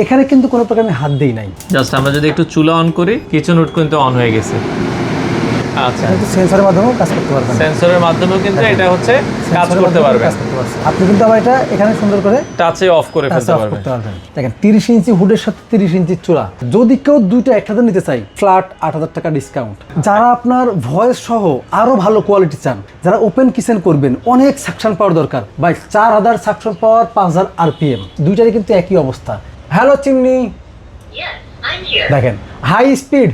এখানে কিন্তু কোনো প্রকার আমি হাত দেই নাই। জাস্ট আমরা যদি একটু চুলা অন করি, কিচেন হুড কিন্তু অন হয়ে গেছে। আচ্ছা, কিন্তু সেন্সরের মাধ্যমেও কাজ করতে পারবেন। সেন্সরের মাধ্যমেও কিন্তু এটা হচ্ছে কাজ করতে পারবে। আপনি কিন্তু আবার এটা এখানে সুন্দর করে টাচে অফ করে ফেলতে পারবেন। দেখেন 30 ইঞ্চি হুডের সাথে 30 ইঞ্চি চুলা। যদি কেউ দুইটা একসাথে নিতে চাই, ফ্ল্যাট 8000 টাকা ডিসকাউন্ট। যারা আপনার ভয়েস সহ আরো ভালো কোয়ালিটি চান, যারা ওপেন কিচেন করবেন, অনেক সাকশন পাওয়ার দরকার, ভাই 4000 সাকশন পাওয়ার, 5000 আরপিএম, দুইটারই কিন্তু একই অবস্থা। হ্যালো চিমনি, দেখেন হাই স্পিড,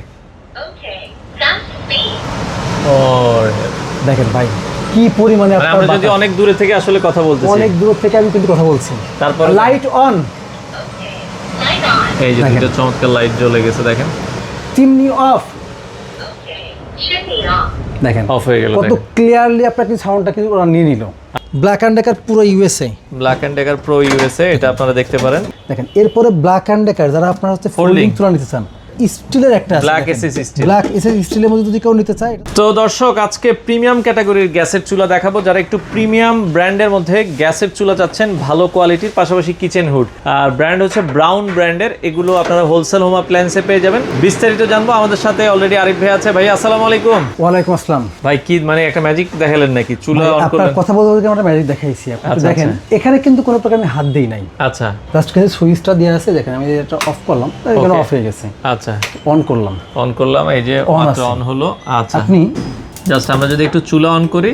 দেখেন ভাই কি পরিমাণে আমরা যদি অনেক দূরে থেকে আসলে কথা বলতেছি, অনেক দূর থেকে আমি কিন্তু কথা বলছি। তারপর লাইট অন, এই যে দুটো চমৎকার লাইট জ্বলে গেছে, দেখেন। চিমনি অফ, দেখেন অফ হয়ে গেল। কত ক্লিয়ারলি আপনাকে সাউন্ডটা কিন্তু ওরা নিয়ে নিল। ব্ল্যাক অ্যান্ড ডেকার পুরো USA, black and Decker pro USA, এটা আপনারা দেখতে পারেন। দেখেন এরপরে ব্ল্যাক অ্যান্ড ডেকার যারা আপনারা হচ্ছে ফোল্ডিং চুলা নিতে চান, স্টিলের একটা আছে, black SS still, black SS স্টিলের মধ্যে যদি কেউ নিতে চায়। তো দর্শক, আজকে প্রিমিয়াম ক্যাটাগরির গ্যাসের চুলা দেখাবো। যারা একটু প্রিমিয়াম ব্র্যান্ডের মধ্যে গ্যাসের চুলা চাচ্ছেন, ভালো কোয়ালিটির, পাশাপাশি কিচেন হুড, আর ব্র্যান্ড হচ্ছে ব্রাউন ব্র্যান্ডের, এগুলো আপনারা হোলসেল হোম অ্যাপ্লায়েন্সে পেয়ে যাবেন। বিস্তারিত জানবো। আমাদের সাথে অলরেডি আরিফ ভাই আছে। ভাই আসসালামু আলাইকুম। ওয়ালাইকুম আসসালাম। ভাই কি মানে একটা ম্যাজিক দেখালেন নাকি? চুলা অন আপনার করলেন? কথা বলতে আমরা ম্যাজিক দেখাইছি। আপনি দেখেন এখানে কিন্তু কোনো প্রকার আমি হাত দেই নাই। আচ্ছা, জাস্ট কিন্তু সুইচটা দেওয়া আছে, দেখেন আমি এটা অফ করলাম, এখানে অফ হয়ে গেছে। আচ্ছা, অন করলাম, অন করলাম, এই যে অন হলো। আচ্ছা, আপনি জাস্ট আমরা যদি একটু চুলা অন করি,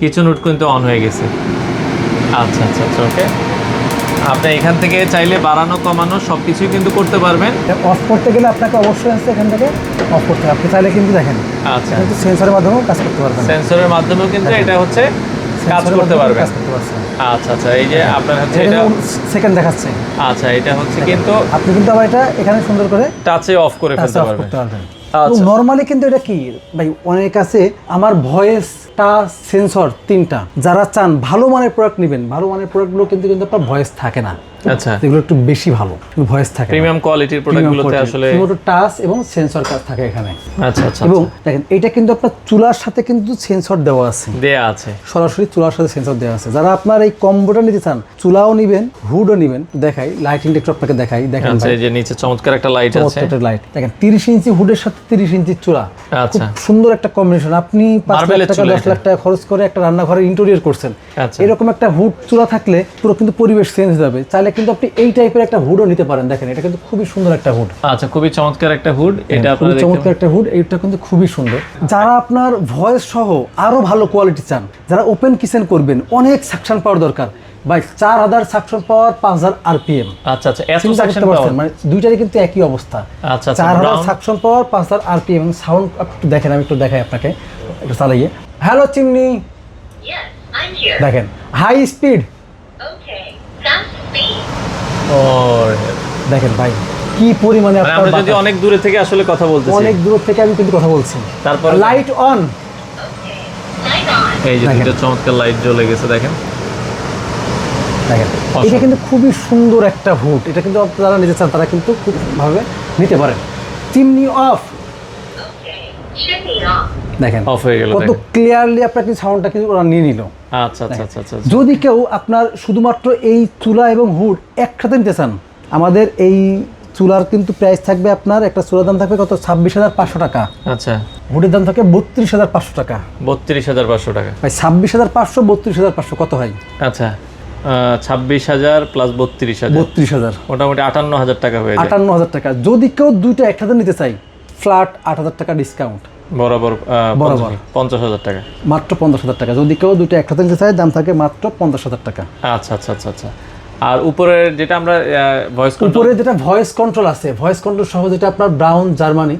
কিচেন হুড কিন্তু অন হয়ে গেছে। আচ্ছা আচ্ছা আচ্ছা, ওকে। আপনি এখান থেকে চাইলে বাড়ানো কমানো সবকিছুই কিন্তু করতে পারবেন। অফ করতে গেলে আপনাকে অবশ্যই আসছে এখান থেকে অফ করতে হবে। আপনি চাইলে কিন্তু দেখেন আচ্ছা, কিন্তু সেন্সরের মাধ্যমেও কাজ করতে পারবেন। সেন্সরের মাধ্যমেও কিন্তু এটা হচ্ছে কাজ করতে পারবে। আচ্ছা আচ্ছা, এই যে আপনার হচ্ছে এটা সেকেন্ড দেখাচ্ছে। আচ্ছা, এটা হচ্ছে কিন্তু আপনি কিন্তু আবার এটা এখানে সুন্দর করে টাচে অফ করে ফেলতে পারবেন। আচ্ছা, নরমালি কিন্তু এটা কি ভাই, অনেক আছে আমার ভয়েস টাচ সেন্সর তিনটা। যারা চান ভালো মানের প্রোডাক্ট নেবেন, ভালো মানের প্রোডাক্টগুলো কিন্তু আপনার ভয়েস থাকে না। আচ্ছা, এগুলো একটু বেশি ভালো, কিন্তু ভয়েস থাকে। প্রিমিয়াম কোয়ালিটির প্রোডাক্টগুলোতে আসলে শুধু টাচ এবং সেন্সর কাজ থাকে এখানে। আচ্ছা আচ্ছা, এবং দেখেন এটা কিন্তু আপনার চুলার সাথে কিন্তু সেন্সর দেওয়া আছে, দেয়া আছে, সরাসরি চুলার সাথে সেন্সর দেওয়া আছে। যারা আপনার এই কম্বোটা নিতে চান, চুলাও নিবেন হুডও নিবেন, দেখাই লাইটিংটা একটু আপনাকে দেখাই। দেখেন আচ্ছা, এই যে নিচে চমৎকার একটা লাইট আছে, লাইট দেখেন 30 ইঞ্চি হুডের সাথে 30 ইঞ্চি চুলা। আচ্ছা, সুন্দর একটা কম্বিনেশন। আপনি 5 লাখ টাকা 10 লাখ টাকা খরচ করে একটা রান্নাঘরে ইন্টেরিয়র করছেন, এরকম একটা হুড চুলা থাকলে পুরো কিন্তু পরিবেশ চেঞ্জ হয়ে যাবে। চাইলে কিন্তু আপনি এই টাইপের একটা হুডও নিতে পারেন। দেখেন এটা কিন্তু খুবই সুন্দর একটা হুড। আচ্ছা, খুবই চমৎকার একটা হুড, এটা আপনারা চমৎকার একটা হুড, এটা কিন্তু খুবই সুন্দর। যারা আপনার ভয়েস সহ আরো ভালো কোয়ালিটি চান, যারা ওপেন কিচেন করবেন, অনেক সাকশন পাওয়ার দরকার, ভাই 4000 সাকশন পাওয়ার, 5000 আরপিএম। আচ্ছা আচ্ছা, এত সাকশন পাওয়ার, মানে দুইটারই কিন্তু একই অবস্থা। আচ্ছা, 4000 সাকশন পাওয়ার, 5000 আরপিএম। সাউন্ড একটু দেখেন, আমি একটু দেখাই আপনাকে, একটু চালাইয়ে। হ্যালো চিমনি, দেখেন হাই স্পিড, দেখেন ভাই কি পরিমাণে আমরা যদি অনেক দূরে থেকে আসলে কথা বলতেছি, অনেক দূর থেকে আমি কিন্তু কথা বলছি। তারপর লাইট অন, এই যে দুটো চমৎকার লাইট জ্বলে গেছে, দেখেন। দেখেন এটা কিন্তু খুবই সুন্দর একটা হুড। এটা কিন্তু যারা নিতে চান তারা কিন্তু খুব ভাবে নিতে পারেন। চিমনি অফ, দেখেন অফ হয়ে গেল, কত ক্লিয়ারলি আপনাকে সাউন্ডটা কিন্তু ওরা নিয়ে নিল। আচ্ছা আচ্ছা আচ্ছা আচ্ছা, যদি কেউ আপনার শুধুমাত্র এই চুলা এবং হুড একসাথে নিতে চান, আমাদের এই চুলার কিন্তু প্রাইস থাকবে, আপনার একটা চুলার দাম থাকবে কত 26,500 টাকা। আচ্ছা, হুডের দাম থাকে 32,500 টাকা। 32,500 টাকা, ভাই 26,500 32,500 কত হয়? আচ্ছা, 26,000 প্লাস 32,000, 32,000, মোটামুটি 58,000 টাকা হয়ে যায়। 58,000 টাকা। যদি কেউ দুইটা একসাথে নিতে চাই, ফ্ল্যাট 8,000 টাকা ডিসকাউন্ট, বরাবর বরাবর 50,000 টাকা, মাত্র 50,000 টাকা। যদি কেউ দুইটা একসাথে নিতে চাই, দাম থাকে মাত্র 50,000 টাকা। আচ্ছা আচ্ছা আচ্ছা আচ্ছা। আর উপরের যেটা আমরা ভয়েস কন্ট্রোল, উপরে যেটা ভয়েস কন্ট্রোল আছে, ভয়েস কন্ট্রোল সহ যেটা আপনার ব্রাউন জার্মানি,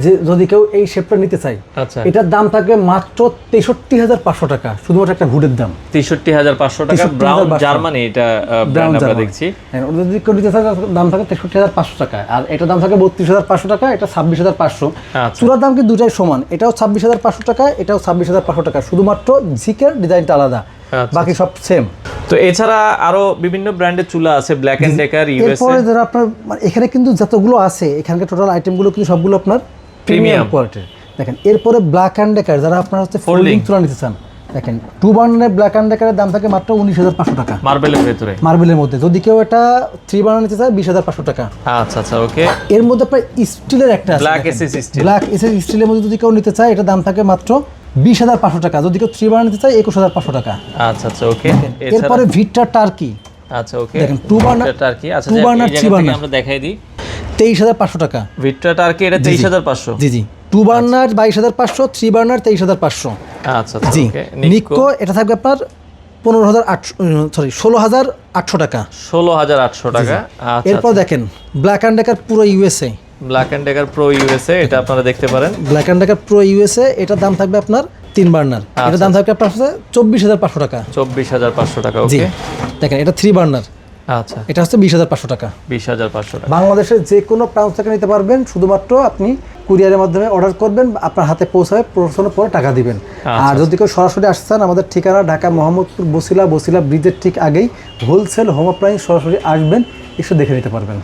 যে যদি কেউ এই শেপটা নিতে চাই, আচ্ছা, এটার দাম থাকবে মাত্র 63,500 টাকা, শুধুমাত্র একটা হুডের দাম 63,500 টাকা। ব্রাউন জার্মানি, এটা ব্র্যান্ড আমরা দেখছি। হ্যাঁ, ওটা যদি কেউ নিতে চাই দাম থাকে 63,500 টাকা, আর এটার দাম থাকে 32,500 টাকা, এটা 26,500। চুলার দাম কি দুটাই সমান, এটাও 26,500 টাকা, এটাও 26,500 টাকা, শুধুমাত্র ঝিকের ডিজাইনটা আলাদা, বাকি সব সেম। তো এছাড়া আরো বিভিন্ন ব্র্যান্ডের চুলা আছে, ব্ল্যাক এন্ড ডেকার, ইউএসএ। এরপরে যারা আপনার এখানে কিন্তু যতগুলো আছে, এখানকার টোটাল আইটেমগুলো কিন্তু সবগুলো আপনার প্রিমিয়াম কোয়ালিটির। দেখেন এরপরে ব্ল্যাক এন্ড ডেকার যারা আপনার হচ্ছে ফোল্ডিং চুলা নিতে চান, দেখেন 2 বার্নারের ব্ল্যাক অ্যান্ড ডেকারের দাম থাকে মাত্র 19,500 টাকা মার্বেলের ভেতরে। মার্বেলের মধ্যে। যদি কেউ এটা 3 বার্নার নিতে চায় 20,500 টাকা। আচ্ছা আচ্ছা, ওকে। এর মধ্যে আপনার স্টিলের একটা আছে, black SS still. Black SS স্টিলের মধ্যে যদি কেউ নিতে চায় এটা দাম থাকে মাত্র 20,500 টাকা। যদি কেউ 3 বার্নার নিতে চায় 21,500 টাকা। আচ্ছা আচ্ছা, ওকে। এরপরে ভিক্টর টার্কি, আচ্ছা ওকে, দেখেন 2 বার্নার টার্কি। আচ্ছা, 2 বার্নার 3 বার্নার আমরা দেখাই দিই। 23,500 টাকা। ভিক্টর টার্কি এটা 23,500। জি জি। 2 বার্নার 22,500, 3 বার্নার 23,500। আচ্ছা আচ্ছা, জি। ওকে। নিক্কো এটা থাকবে আপনার 16,800 টাকা। 16,800 টাকা। আচ্ছা। এরপর দেখেন ব্ল্যাক অ্যান্ড ডেকার পুরো USA, Black and Decker pro USA, এটা আপনারা দেখতে পারেন। Black and Decker pro USA এটার দাম থাকবে আপনার 3 বার্নার, এটার দাম থাকবে আপনার 24,500 টাকা। 24,500 টাকা, জি। ওকে। দেখেন এটা 3 বার্নার, আচ্ছা, এটা হচ্ছে 20,500 টাকা। 20,500 টাকা। বাংলাদেশের যে কোনো প্রান্ত থেকে নিতে পারবেন, শুধুমাত্র আপনি কুরিয়ারের মাধ্যমে অর্ডার করবেন, আপনার হাতে পৌঁছাবে, পৌঁছানোর পরে টাকা দিবেন। আর যদি কেউ সরাসরি আসছেন, আমাদের ঠিকানা ঢাকা মোহাম্মদপুর বসিলা ব্রিজের ঠিক আগেই হোলসেল হোম অ্যাপ্লায়েন্স, সরাসরি আসবেন, এসে দেখে নিতে পারবেন।